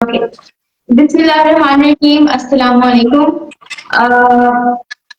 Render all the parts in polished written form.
Okay. Bismillahirrahmanirrahim. Assalamu alaikum.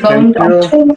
Thank you.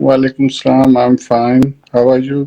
Walaikum salam. I'm fine. How are you?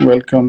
Welcome.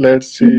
let's see.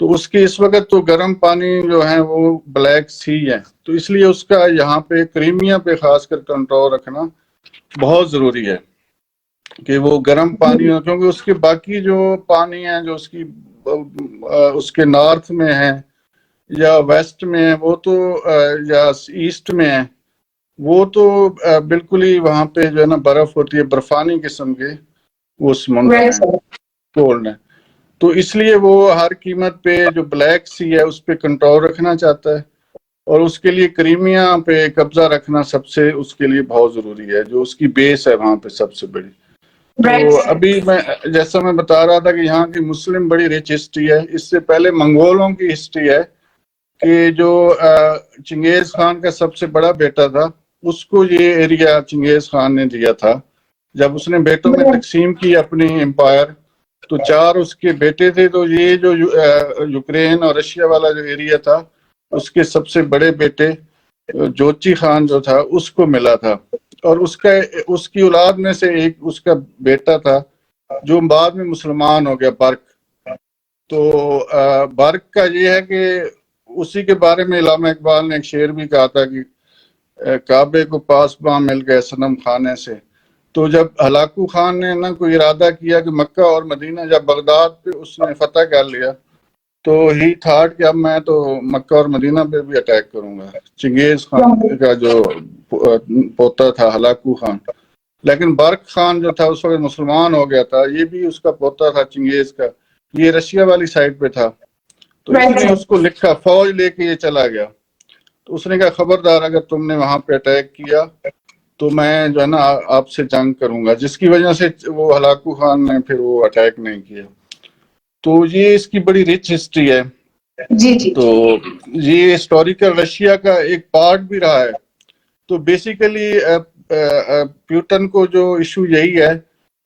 تو اس کی اس وقت تو گرم پانی جو ہے وہ بلیک سی ہے، تو اس لیے اس کا یہاں پہ کرائمیا پہ خاص کر کنٹرول رکھنا بہت ضروری ہے کہ وہ گرم پانی ہو، کیونکہ اس کے باقی جو پانی ہے جو اس کے نارتھ میں ہے یا ویسٹ میں ہے وہ تو یا ایسٹ میں ہے وہ تو بالکل ہی وہاں پہ جو ہے نا برف ہوتی ہے، برفانی قسم کے وہ سمندر ہیں، کولڈ ہے، تو اس لیے وہ ہر قیمت پہ جو بلیک سی ہے اس پہ کنٹرول رکھنا چاہتا ہے، اور اس کے لیے کرائمیا پہ قبضہ رکھنا سب سے اس کے لیے بہت ضروری ہے، جو اس کی بیس ہے وہاں پہ سب سے بڑی۔ تو ابھی جیسا میں بتا رہا تھا کہ یہاں کی مسلم بڑی ریچ ہسٹری ہے، اس سے پہلے منگولوں کی ہسٹری ہے کہ جو چنگیز خان کا سب سے بڑا بیٹا تھا اس کو یہ ایریا چنگیز خان نے دیا تھا، جب اس نے بیٹوں میں تقسیم کی اپنی امپائر، تو 4 اس کے بیٹے تھے، تو یہ جو یوکرین اور رشیا والا جو ایریا تھا اس کے سب سے بڑے بیٹے جوچی خان جو تھا اس کو ملا تھا، اور اس کی اولاد میں سے ایک اس کا بیٹا تھا جو بعد میں مسلمان ہو گیا، برق۔ تو برق کا یہ ہے کہ اسی کے بارے میں علامہ اقبال نے ایک شعر بھی کہا تھا کہ کعبے کو پاسباں مل گئے صنم خانے سے۔ تو جب ہلاکو خان نے نا کوئی ارادہ کیا کہ مکہ اور مدینہ، جب بغداد پہ اس نے فتح کر لیا تو ہی تھاٹ کہ اب میں تو مکہ اور مدینہ پہ بھی اٹیک کروں گا، چنگیز خان کا جو پوتا تھا ہلاکو خان۔ لیکن برق خان جو تھا اس وقت مسلمان ہو گیا تھا، یہ بھی اس کا پوتا تھا چنگیز کا، یہ رشیا والی سائڈ پہ تھا، تو اس نے اس کو لکھا، فوج لے کے یہ چلا گیا، تو اس نے کہا خبردار اگر تم نے وہاں پہ اٹیک کیا تو میں جو ہے نا آپ سے جنگ کروں گا، جس کی وجہ سے وہ ہلاکو خان نے پھر وہ اٹیک نہیں کیا۔ تو یہ اس کی بڑی ریچ ہسٹری ہے۔ تو یہ ہسٹوریکل رشیا کا ایک پارٹ بھی رہا ہے۔ تو بیسیکلی پیوٹن کو جو ایشو یہی ہے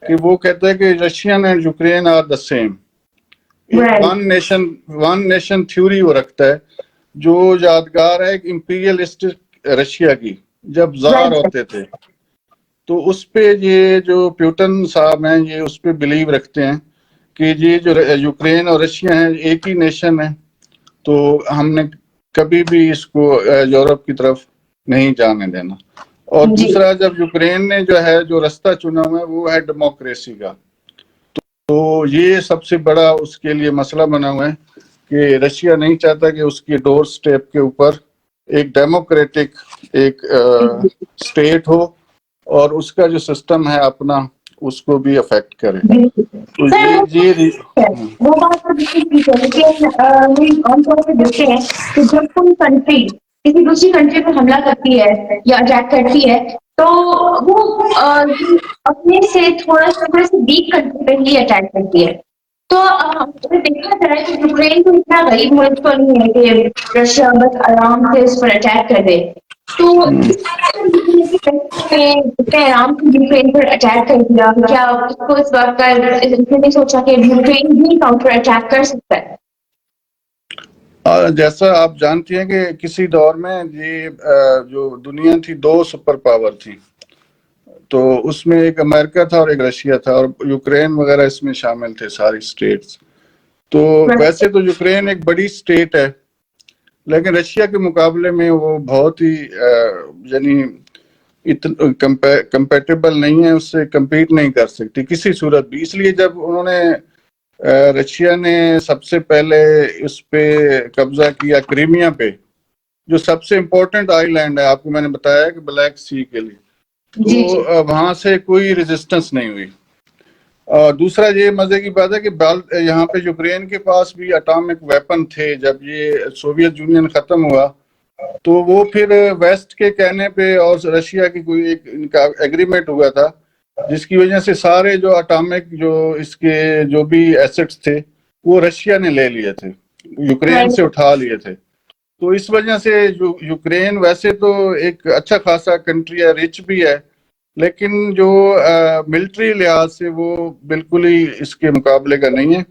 کہ وہ کہتا ہے کہ Russian and Ukraine are the same, one nation theory وہ رکھتا ہے، جو یادگار ہے ایک امپیریلسٹک رشیا کی جب زار ہوتے تھے، تو اس پہ یہ جو پیوٹن صاحب ہیں یہ اس پہ بلیو رکھتے ہیں کہ یہ جو یوکرین اور رشیا ہیں ایک ہی نیشن ہے، تو ہم نے کبھی بھی اس کو یورپ کی طرف نہیں جانے دینا۔ اور دوسرا جب یوکرین نے جو ہے جو رستہ چنا ہوا ہے وہ ہے ڈیموکریسی کا، تو یہ سب سے بڑا اس کے لیے مسئلہ بنا ہوا ہے کہ رشیا نہیں چاہتا کہ اس کی ڈور سٹیپ کے اوپر ایک ڈیموکریٹک ایک سٹیٹ ہو اور اس کا جو سسٹم ہے اپنا اس کو بھی افیکٹ کرے۔ تو وہ بات تو ٹھیک ہے، لیکن عام طور پہ دیکھتے ہیں کہ جب کوئی کنٹری کسی دوسری کنٹری پر حملہ کرتی ہے یا اٹیک کرتی ہے تو وہ اپنے سے تھوڑا سا ویک کنٹری پہ ہی اٹیک کرتی ہے۔ تو دیکھا جائے کہ یوکرین تو اتنا غریب ملک تو نہیں ہے کہ رشیا بس آرام سے اس پر اٹیک کر دے، تو آرام سے یوکرین پر اٹیک کر دیا، کیا اس کو اس بات کا نہیں سوچا کہ یوکرین بھی کاؤنٹر اٹیک کر سکتا ہے؟ جیسا آپ جانتی ہیں کہ کسی دور میں یہ جو دنیا تھی 2 سپر پاور تھی، تو اس میں ایک امریکہ تھا اور ایک رشیا تھا، اور یوکرین وغیرہ اس میں شامل تھے ساری سٹیٹس۔ تو ویسے تو یوکرین ایک بڑی سٹیٹ ہے لیکن رشیا کے مقابلے میں وہ بہت ہی یعنی کمپیٹیبل نہیں ہے، اس سے کمپیٹ نہیں کر سکتی کسی صورت بھی۔ اس لیے جب انہوں نے رشیا نے سب سے پہلے اس پہ قبضہ کیا کرائمیا پہ، جو سب سے امپورٹنٹ آئی لینڈ ہے، آپ کو میں نے بتایا کہ بلیک سی کے لیے، تو وہاں سے کوئی ریزسٹنس نہیں ہوئی۔ دوسرا یہ مزے کی بات ہے کہ یہاں پہ یوکرین کے پاس بھی اٹامک ویپن تھے، جب یہ سوویت یونین ختم ہوا تو وہ پھر ویسٹ کے کہنے پہ اور رشیا کی کوئی ایک ان کا ایگریمنٹ ہوا تھا جس کی وجہ سے سارے جو اٹامک جو اس کے جو بھی ایسٹس تھے وہ رشیا نے لے لیے تھے، یوکرین سے اٹھا لیے تھے۔ تو اس وجہ سے یوکرین ویسے تو ایک اچھا خاصا کنٹری ہے، ریچ بھی ہے، لیکن جو ملٹری لحاظ سے وہ بالکل ہی اس کے مقابلے کا نہیں ہے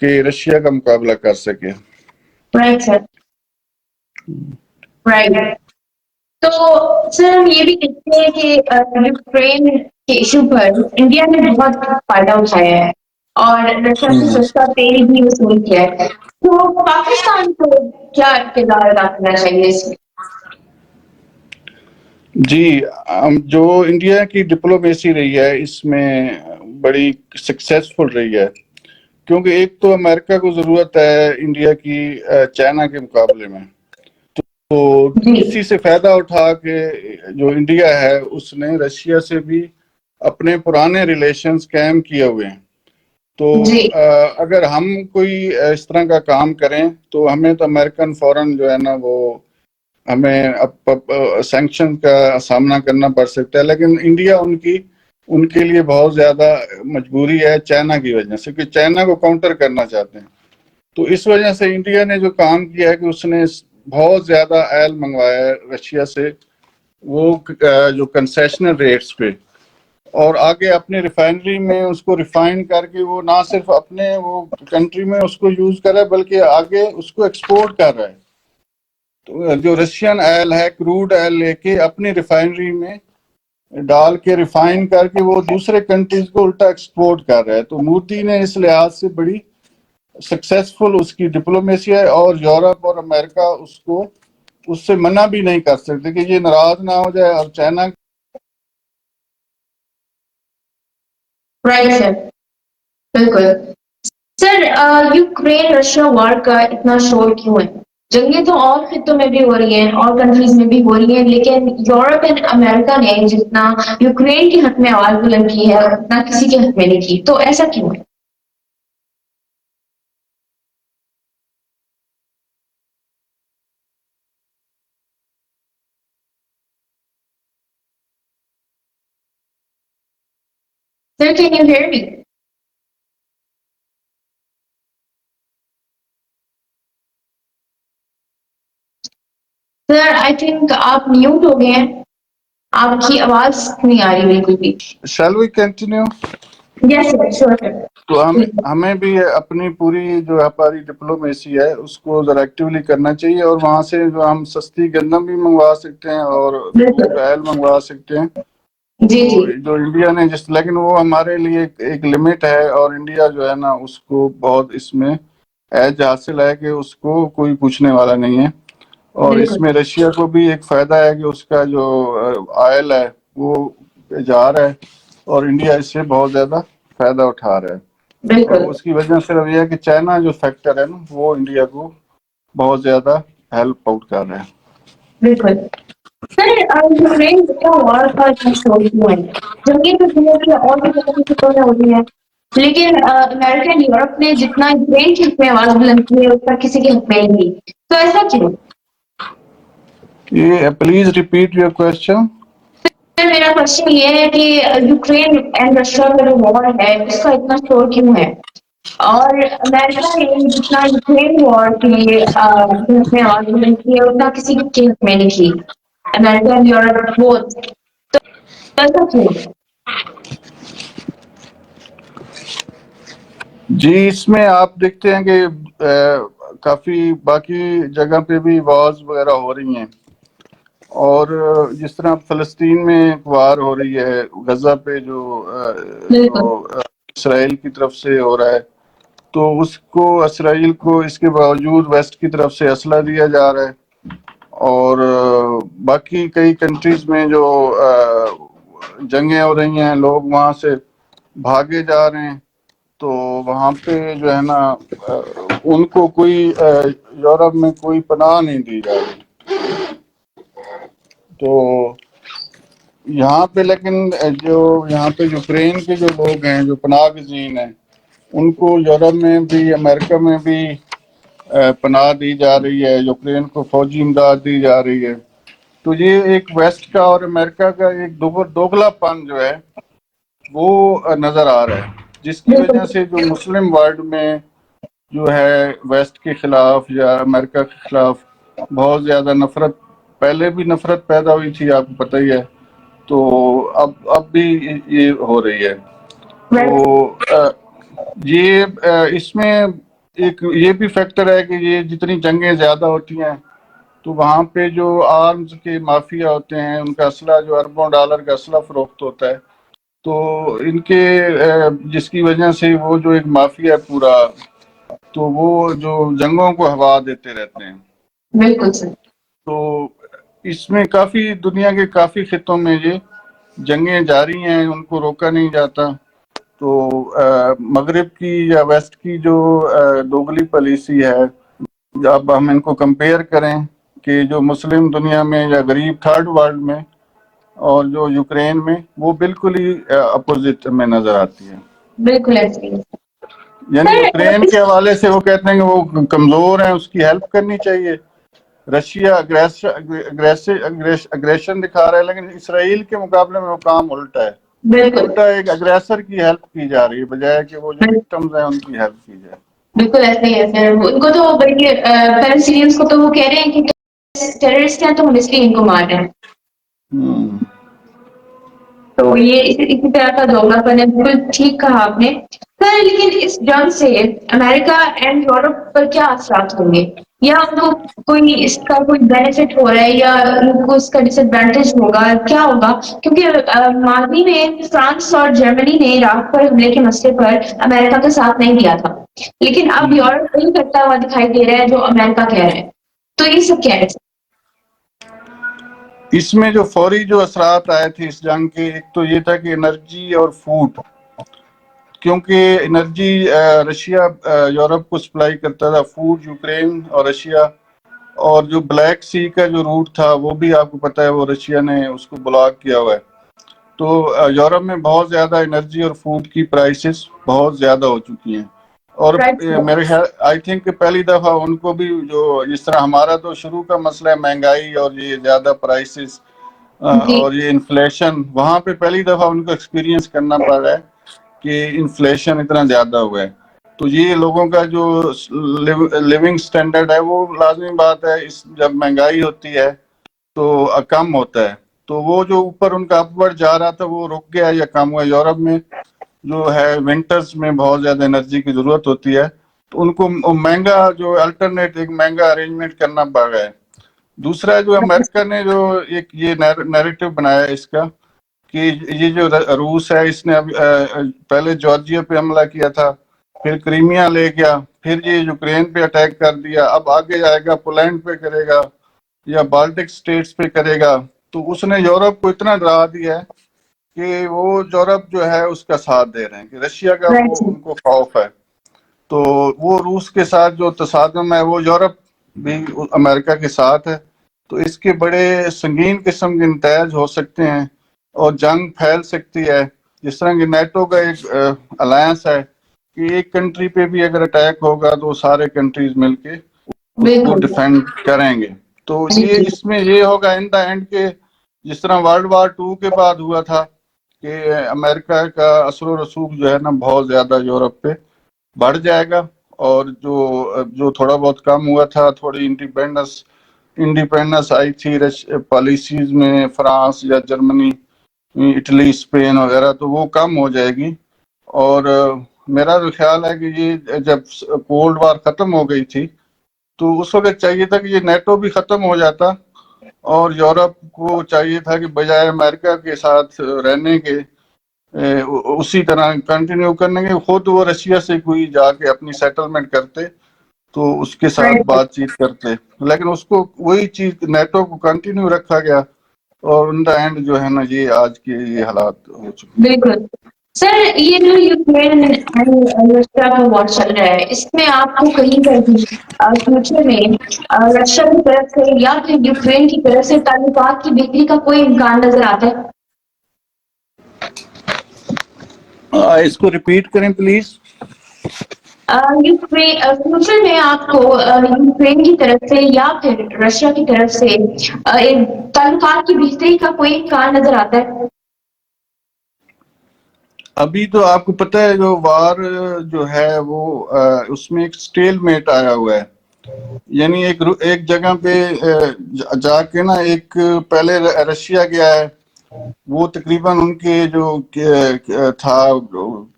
کہ رشیا کا مقابلہ کر سکے۔ Right sir, right. تو سر ہم یہ بھی دیکھتے ہیں کہ یوکرین کے ایشو پر انڈیا نے بہت فائدہ اٹھایا ہے، اور رشیا سے سستا تیل بھی وصول کیا ہے. تو پاکستان کو کیا کردار ادا کرنا چاہیے اس میں؟ جی، جو انڈیا کی ڈپلومیسی رہی ہے اس میں بڑی سکسیسفل رہی ہے، کیونکہ ایک تو امریکہ کو ضرورت ہے انڈیا کی چائنا کے مقابلے میں، تو اسی سے فائدہ اٹھا کے جو انڈیا ہے اس نے رشیا سے بھی اپنے پرانے ریلیشنز قائم کیے ہوئے ہیں. تو اگر ہم کوئی اس طرح کا کام کریں تو ہمیں تو امریکن فوراً جو ہے نا وہ ہمیں سینکشن کا سامنا کرنا پڑ سکتا ہے، لیکن انڈیا ان کے لیے بہت زیادہ مجبوری ہے چائنا کی وجہ سے، کہ چائنا کو کاؤنٹر کرنا چاہتے ہیں. تو اس وجہ سے انڈیا نے جو کام کیا ہے کہ اس نے بہت زیادہ آئل منگوایا ہے رشیا سے، وہ جو کنسیشنل ریٹس پہ، اور آگے اپنی ریفائنری میں اس کو ریفائن کر کے وہ نہ صرف اپنے وہ کنٹری میں اس کو یوز کر رہا ہے بلکہ آگے اس کو ایکسپورٹ کر رہا ہے. تو جو رشین آئل ہے، کروڈ آئل لے کے اپنی ریفائنری میں ڈال کے ریفائن کر کے وہ دوسرے کنٹریز کو الٹا ایکسپورٹ کر رہا ہے. تو مودی نے اس لحاظ سے بڑی سکسیسفل اس کی ڈپلومیسی ہے، اور یورپ اور امریکہ اس سے منع بھی نہیں کر سکتے کہ یہ ناراض نہ ہو جائے. اور چائنا رائٹ سر، بالکل. سر، یوکرین رشیا وار کا اتنا شور کیوں ہے؟ جنگیں تو اور خطوں میں بھی ہو رہی ہیں اور کنٹریز میں بھی ہو رہی ہیں، لیکن یورپ اینڈ امریکہ نے جتنا یوکرین کے حق میں آواز بلند کی ہے اتنا کسی کے حق میں نہیں کی، تو ایسا کیوں ہے؟ Sir, can you hear me? Sir I think آپ میوٹ ہو گئے ہیں، آپ کی آواز نہیں آ رہی بالکل بھی. Shall we continue? Yes sir, sure sir. تو ہمیں بھی اپنی پوری جو ہماری ڈپلومیسی ہے اس کو ذرا ایکٹیولی کرنا چاہیے، اور وہاں سے جو ہم سستی گندم بھی منگوا سکتے ہیں اور کروڈ آئل منگوا سکتے ہیں. جی تو جو انڈیا نے لیکن وہ ہمارے لیے ایک لمٹ ہے، اور انڈیا جو ہے نا اس کو بہت اس میں ایج حاصل ہے کہ اس کو کوئی پوچھنے والا نہیں ہے. اور اس میں رشیا کو بھی ایک فائدہ ہے کہ اس کا جو آئل ہے وہ جا رہا ہے، اور انڈیا اس سے بہت زیادہ فائدہ اٹھا رہا ہے. اور اس کی وجہ سے یہ ہے کہ چائنا جو فیکٹر ہے نا وہ انڈیا کو بہت زیادہ ہیلپ آؤٹ کر رہا ہے. بالکل. سر، یوکرین کا وار کا اتنا شور کیوں ہے؟ جنگیں تو دنیا کی اور بھی خطوں میں ہوتی ہیں، لیکن امریکہ اور یورپ نے جتنا یوکرین کے حق میں آواز بلند کی ہے اتنا کسی کے حق میں نہیں کی، تو ایسا کیوں؟ Please repeat your question. میرا کوشچن یہ ہے کہ یوکرین اینڈ رشیا کا جو وار ہے اس کا اتنا شور کیوں ہے، اور امریکہ نے جتنا یوکرین وار کے لیے میں آواز بلند کی ہے اتنا کسی کے حق میں نہیں کی، امریکہ اینڈ یورپ بوتھ، تو ایسا کیوں؟ جی، اس میں آپ دیکھتے ہیں کہ کافی باقی جگہ پہ بھی وارز وغیرہ ہو رہی ہیں، اور جس طرح فلسطین میں وار ہو رہی ہے، غزہ پہ جو اسرائیل کی طرف سے ہو رہا ہے، تو اس کو اسرائیل کو اس کے باوجود ویسٹ کی طرف سے اسلحہ دیا جا رہا ہے. اور باقی کئی کنٹریز میں جو جنگیں ہو رہی ہیں، لوگ وہاں سے بھاگے جا رہے ہیں، تو وہاں پہ جو ہے نا ان کو کوئی یورپ میں کوئی پناہ نہیں دی جا رہی. تو یہاں پہ لیکن جو یہاں پہ یوکرین کے جو لوگ ہیں جو پناہ گزین ہیں ان کو یورپ میں بھی امریکہ میں بھی پناہ دی جا رہی ہے، یوکرین کو فوجی امداد دی جا رہی ہے. تو یہ ایک ویسٹ کا اور امریکہ کا ایک دوگلا پن جو ہے وہ نظر آ رہا ہے، جس کی وجہ سے جو مسلم ورلڈ میں جو ہے ویسٹ کے خلاف یا امریکہ کے خلاف بہت زیادہ نفرت، پہلے بھی نفرت پیدا ہوئی تھی آپ کو پتہ ہی ہے، تو اب بھی یہ ہو رہی ہے. تو یہ اس میں ایک یہ بھی فیکٹر ہے کہ یہ جتنی جنگیں زیادہ ہوتی ہیں تو وہاں پہ جو آرمز کے مافیا ہوتے ہیں ان کا اسلحہ جو اربوں ڈالر کا اسلحہ فروخت ہوتا ہے، تو ان کے جس کی وجہ سے وہ جو ایک مافیا ہے پورا، تو وہ جو جنگوں کو ہوا دیتے رہتے ہیں. بالکل سر. تو اس میں کافی دنیا کے کافی خطوں میں یہ جنگیں جاری ہیں، ان کو روکا نہیں جاتا. تو مغرب کی یا ویسٹ کی جو دوگلی پالیسی ہے، اب ہم ان کو کمپیئر کریں کہ جو مسلم دنیا میں یا غریب تھرڈ ورلڈ میں اور جو یوکرین میں، وہ بالکل ہی اپوزٹ میں نظر آتی ہے. بالکل ایسے ہی. یعنی یوکرین کے حوالے سے وہ کہتے ہیں کہ وہ کمزور ہیں، اس کی ہیلپ کرنی چاہیے. رشیا اگریشن دکھا رہا ہے، لیکن اسرائیل کے مقابلے میں وہ کام الٹا ہے. بالکل الٹا ایک اگریسر کی ہیلپ کی جا رہی ہے بجائے کہ وہ جو وکٹمز ہیں ان کی ہیلپ کی جائے. بالکل ایسے ہی ہے سر. ان کو تو بلکہ پیلسٹینیئنس کو تو وہ کہہ رہے ہیں کہ ٹیررسٹ ہیں تو ہم اس لیے ان کو مار رہے ہیں. تو یہ اسی طرح کا دوگلا پن ہے. بالکل ٹھیک کہا آپ نے سر. لیکن اس جنگ سے امریکہ اینڈ یورپ پر کیا اثرات ہوں گے؟ یا ان کو کوئی اس کا کوئی بینیفٹ ہو رہا ہے یا ان کو اس کا ڈس ایڈوانٹیج ہوگا؟ کیا ہوگا؟ کیونکہ ماضی میں فرانس اور جرمنی نے عراق پر حملے کے مسئلے پر امریکہ کا ساتھ نہیں دیا تھا، لیکن اب یورپ وہی کرتا ہوا دکھائی دے رہا ہے جو امریکہ کہہ رہے ہیں. تو یہ سب کیا ہے؟ اس میں جو فوری جو اثرات آئے تھے اس جنگ کے، ایک تو یہ تھا کہ انرجی اور فوڈ، کیونکہ انرجی رشیا یورپ کو سپلائی کرتا تھا، فوڈ یوکرین اور رشیا، اور جو بلیک سی کا جو روٹ تھا وہ بھی آپ کو پتہ ہے وہ رشیا نے اس کو بلاک کیا ہوا ہے. تو یورپ میں بہت زیادہ انرجی اور فوڈ کی پرائسز بہت زیادہ ہو چکی ہیں. اور میرے خیال آئی تھنک کہ پہلی دفعہ ان کو بھی جو جس طرح ہمارا تو شروع کا مسئلہ ہے مہنگائی اور یہ زیادہ پرائسز اور یہ انفلیشن، وہاں پہ پہلی دفعہ ان کو ایکسپیرینس کرنا پڑ رہا ہے کہ انفلیشن اتنا زیادہ ہوا ہے. تو یہ لوگوں کا جو لیونگ سٹینڈرڈ ہے وہ لازمی بات ہے، جب مہنگائی ہوتی ہے تو کم ہوتا ہے. تو وہ جو اوپر ان کا اپورڈ جا رہا تھا وہ رک گیا یا کم ہوا. یورپ میں جو ہے ونٹرز میں بہت زیادہ انرجی کی ضرورت ہوتی ہے، تو ان کو مہنگا جو الٹرنیٹ ایک مہنگا ارینجمنٹ کرنا پڑ رہا ہے. دوسرا جو امریکہ نے جو ایک یہ نیریٹو بنایا ہے اس کا کہ یہ جو روس ہے اس نے پہلے جارجیا پہ حملہ کیا تھا، پھر کریمیا لے گیا، پھر یہ یوکرین پہ اٹیک کر دیا، اب آگے جائے گا پولینڈ پہ کرے گا یا بالٹک سٹیٹس پہ کرے گا. تو اس نے یورپ کو اتنا ڈرا دیا ہے کہ وہ یورپ جو ہے اس کا ساتھ دے رہے ہیں کہ رشیا کا وہ ان کو خوف ہے. تو وہ روس کے ساتھ جو تصادم ہے وہ یورپ بھی امریکہ کے ساتھ ہے. تو اس کے بڑے سنگین قسم کے نتائج ہو سکتے ہیں اور جنگ پھیل سکتی ہے. جس طرح کہ نیٹو کا ایک الائنس ہے کہ ایک کنٹری پہ بھی اگر اٹیک ہوگا تو سارے کنٹریز مل کے اس کو ڈیفینڈ کریں گے. تو یہ اس میں یہ ہوگا ان دا اینڈ کہ جس طرح ورلڈ وار 2 کے بعد ہوا تھا کہ امریکہ کا اثر و رسوخ جو ہے نا بہت زیادہ یورپ پہ بڑھ جائے گا، اور جو تھوڑا بہت کم ہوا تھا، تھوڑی انڈیپینڈنس آئی تھی پالیسیز میں فرانس یا جرمنی، اٹلی، اسپین وغیرہ، تو وہ کم ہو جائے گی. اور میرا تو خیال ہے کہ یہ جب کولڈ وار ختم ہو گئی تھی تو اس وقت چاہیے تھا کہ یہ نیٹو بھی ختم ہو جاتا اور یورپ کو چاہیے تھا کہ بجائے امریکہ کے ساتھ رہنے کے اسی طرح کنٹینیو کرنے کے خود وہ رشیا سے کوئی جا کے اپنی سیٹلمنٹ کرتے تو اس کے ساتھ بات چیت کرتے. لیکن اس کو وہی چیز نیٹو کو کنٹینیو رکھا گیا اور ان دا اینڈ جو ہے نا یہ آج کے یہ حالات ہو چکے. بالکل سر. یہ جو یوکرین رشیا کا وار چل رہا ہے اس میں آپ کو کہیں پر بھی فیوچر میں رشیا کی طرف سے یا پھر یوکرین کی طرف سے تعلقات کی بہتری کا کوئی امکان نظر آتا ہے؟ اس کو ریپیٹ کریں پلیز. فیوچر میں آپ کو یوکرین کی طرف سے یا پھر رشیا کی طرف سے تعلقات کی بہتری کا کوئی امکان نظر آتا ہے؟ ابھی تو آپ کو پتہ ہے جو وار جو ہے وہ اس میں ایک سٹیل میٹ آیا ہوا ہے. یعنی ایک جگہ پہ جا کے نا ایک پہلے رشیا گیا ہے، وہ تقریباً ان کے جو تھا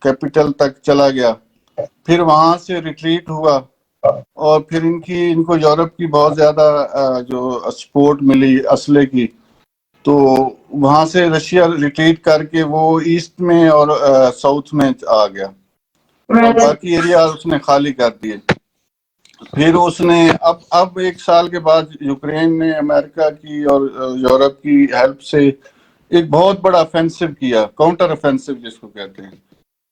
کیپٹل تک چلا گیا، پھر وہاں سے ریٹریٹ ہوا اور پھر ان کو یورپ کی بہت زیادہ جو سپورٹ ملی اسلحے کی. تو وہاں سے رشیا ریٹریٹ کر کے وہ ایسٹ میں اور ساؤتھ میں آ گیا اور باقی ایریا اس نے خالی کر دیے. پھر اس نے اب 1 سال کے بعد یوکرین نے امریکہ کی اور یورپ کی ہیلپ سے ایک بہت بڑا افینسو کیا, کاؤنٹر افینسو جس کو کہتے ہیں,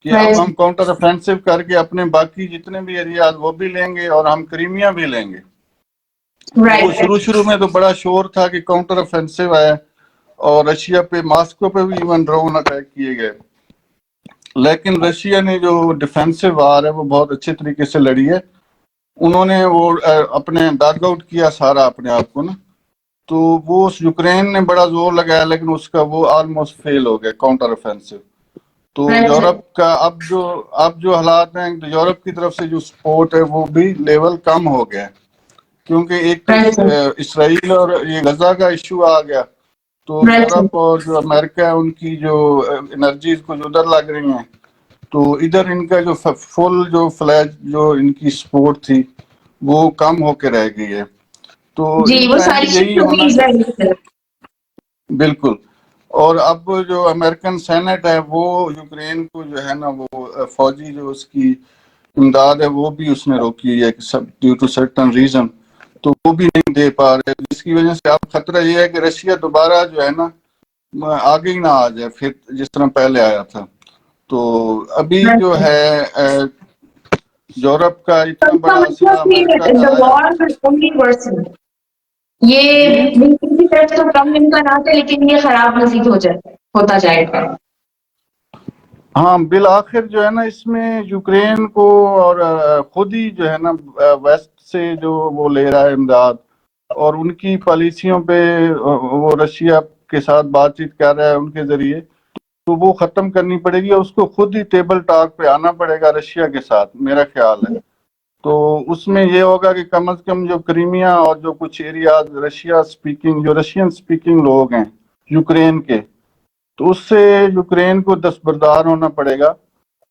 کہ اب ہم کاؤنٹر افینسو کر کے اپنے باقی جتنے بھی ایریاز وہ بھی لیں گے اور ہم کرائمیا بھی لیں گے. وہ شروع میں تو بڑا شور تھا کہ کاؤنٹر افینسو ہے, اور رشیا پہ ماسکو پہ بھی ایون ڈرون اٹیک کیے گئے, لیکن رشیا نے جو ڈیفینسو وار ہے وہ بہت اچھے طریقے سے لڑی ہے. انہوں نے وہ اپنے ڈگ آؤٹ کیا سارا اپنے آپ کو نا, تو وہ یوکرین نے بڑا زور لگایا لیکن اس کا وہ آلموسٹ فیل ہو گیا کاؤنٹر افینسو. تو یورپ کا اب جو حالات ہیں, یورپ کی طرف سے جو سپورٹ ہے وہ بھی لیول کم ہو گیا, کیونکہ ایک تو اسرائیل اور یہ غزہ کا ایشو آ گیا, تو یورپ اور جو امریکہ ہے ان کی جو انرجیز کچھ ادھر لگ رہی ہیں, تو ادھر ان کا جو فل جو فلیج جو ان کی سپورٹ تھی وہ کم ہو کے رہ گئی ہے. تو اس ٹائم یہی ہونا بالکل. اور اب جو امریکن سینٹ ہے وہ یوکرین کو جو ہے نا وہ فوجی جو اس کی امداد ہے وہ بھی اس نے روکی ہے ڈیو ٹو سرٹن ریزن, تو وہ بھی نہیں دے پا رہے, جس کی وجہ سے اب خطرہ یہ ہے کہ رشیا دوبارہ جو ہے نا آگے ہی نہ آ جائے پھر جس طرح پہلے آیا تھا. تو ابھی جو ہے یورپ کا اتنا بڑا اسلحہ امریکہ کا آیا. یہ کی طرف تو کم امکانات ہے لیکن یہ خراب مزید ہوتا جائے گا. ہاں بالآخر جو ہے نا اس میں یوکرین کو اور خود ہی جو ہے نا ویسٹ سے جو وہ لے رہا ہے امداد, اور ان کی پالیسیوں پہ وہ رشیا کے ساتھ بات چیت کر رہا ہے ان کے ذریعے, تو وہ ختم کرنی پڑے گی, اس کو خود ہی ٹیبل ٹاک پہ آنا پڑے گا رشیا کے ساتھ, میرا خیال ہے. تو اس میں یہ ہوگا کہ کم از کم جو کرائمیا اور جو کچھ ایریاز جو رشین سپیکنگ لوگ ہیں یوکرین کے, تو اس سے یوکرین کو دستبردار ہونا پڑے گا,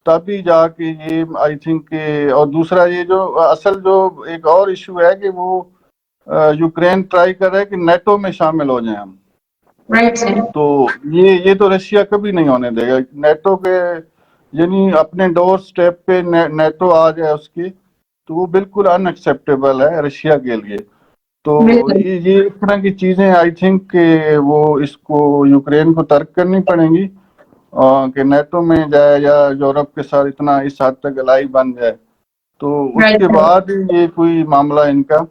تبھی جا کے یہ آئی تھنک کہ. اور دوسرا یہ جو اصل جو ایک اور ایشو ہے کہ وہ یوکرین ٹرائی کر رہا ہے کہ نیٹو میں شامل ہو جائیں ہم, تو یہ تو رشیا کبھی نہیں ہونے دے گا. نیٹو کے یعنی اپنے ڈور سٹیپ پہ نیٹو آ جائے اس کی, تو وہ بالکل ان ایکسیپٹیبل ہے رشیا کے لیے. تو یہ اس طرح کی چیزیں آئی تھنک کہ وہ اس کو یوکرین کو ترک کرنی پڑیں گی کہ نیٹو میں جائے یا یورپ کے ساتھ اتنا اس حد تک الائی بن جائے, تو اس کے بعد یہ کوئی معاملہ ان کا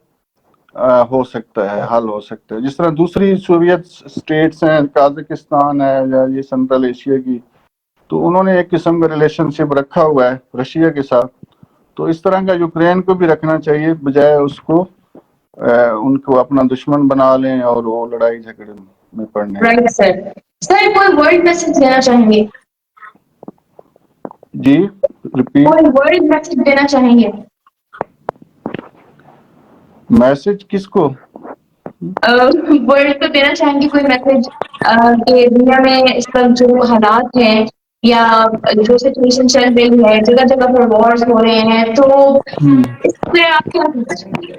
ہو سکتا ہے, حل ہو سکتا ہے. جس طرح دوسری سوویت اسٹیٹس ہیں, قازقستان ہے یا یہ سنٹرل ایشیا کی, تو انہوں نے ایک قسم کا ریلیشن شپ رکھا ہوا ہے رشیا کے ساتھ, تو اس طرح کا یوکرین کو بھی رکھنا چاہیے بجائے اس کو ان کو اپنا دشمن بنا لیں اور وہ لڑائی جھگڑے میں پڑنے. سر کوئی ورڈ میسج دینا چاہیں گے؟ جی ریپیٹ. کوئی ورڈ میسج دینا چاہیں گے؟ میسج کس کو؟ ورڈ تو دینا چاہیں گے کوئی میسج کہ دنیا میں اس پر جو حالات ہیں یا جو سچویشن چل رہی ہے, جگہ جگہ پر وارز ہو رہے ہیں, تو اس سے آپ کیا کہنا چاہیں گے؟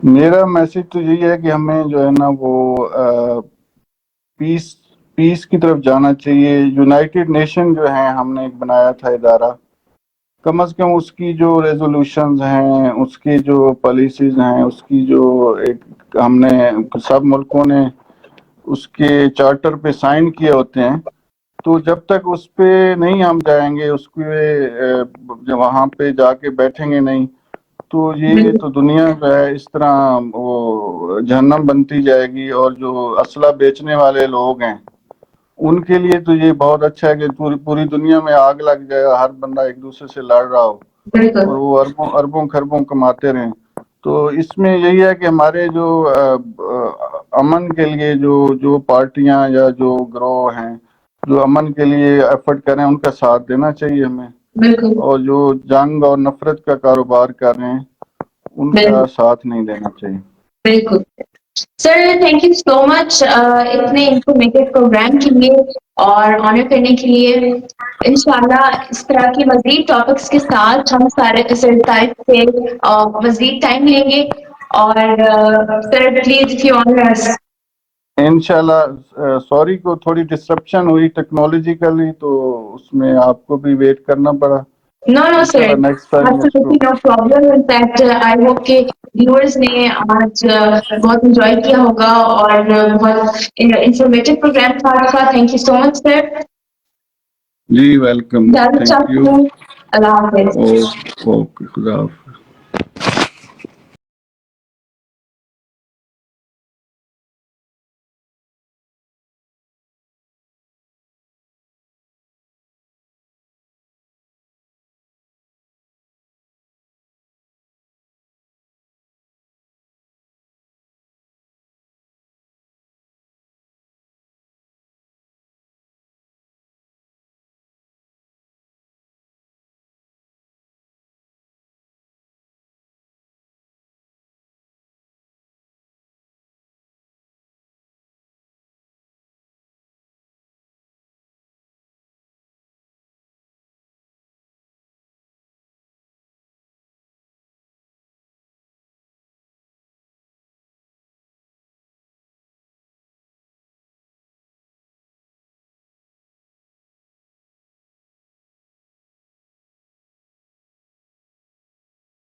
میرا میسج تو یہی ہے کہ ہمیں جو ہے نا وہ پیس کی طرف جانا چاہیے. یونائٹڈ نیشن جو ہے ہم نے ایک بنایا تھا ادارہ, کم از کم اس کی جو ریزولوشنز ہیں, اس کی جو پالیسیز ہیں, اس کی جو ایک ہم نے سب ملکوں نے اس کے چارٹر پہ سائن کیے ہوتے ہیں, تو جب تک اس پہ نہیں ہم جائیں گے, اس کے وہاں پہ جا کے بیٹھیں گے نہیں, تو یہ تو دنیا جو ہے اس طرح وہ جہنم بنتی جائے گی. اور جو اسلحہ بیچنے والے لوگ ہیں ان کے لیے تو یہ بہت اچھا ہے کہ پوری دنیا میں آگ لگ جائے, ہر بندہ ایک دوسرے سے لڑ رہا ہو اور وہ اربوں خربوں کماتے رہیں. تو اس میں یہی ہے کہ ہمارے جو امن کے لیے جو پارٹیاں یا جو گروہ ہیں جو امن کے لیے ایفرٹ کریں, ان کا ساتھ دینا چاہیے ہمیں. اور جو جنگ اور نفرت کا کاروبار کر رہے ہیں ان کا ساتھ نہیں دینا چاہیے. بالکل سر, تھینک یو سو مچ اتنے انفارمیٹیو پروگرام کے لیے اور آنر کرنے کے لیے. انشاءاللہ اس طرح کی مزید ٹاپکس کے ساتھ ہم سارے سے مزید ٹائم لیں گے. اور sir please if you honor us. انشاءاللہ سوری کو تھوڑی ڈسرپشن ہوئی ٹیکنالوجیکلی تو اس میں آپ کو بھی ویٹ کرنا پڑا. No, sir. Next time Absolutely no problem. In fact, I hope کہ viewers نے آج بہت انجوائے کیا ہوگا اور بہت انفارمیٹیو پروگرام تھا. Thank you so much sir. جی ویلکم. Thank you. اللہ حافظ. اوکے خدا حافظ.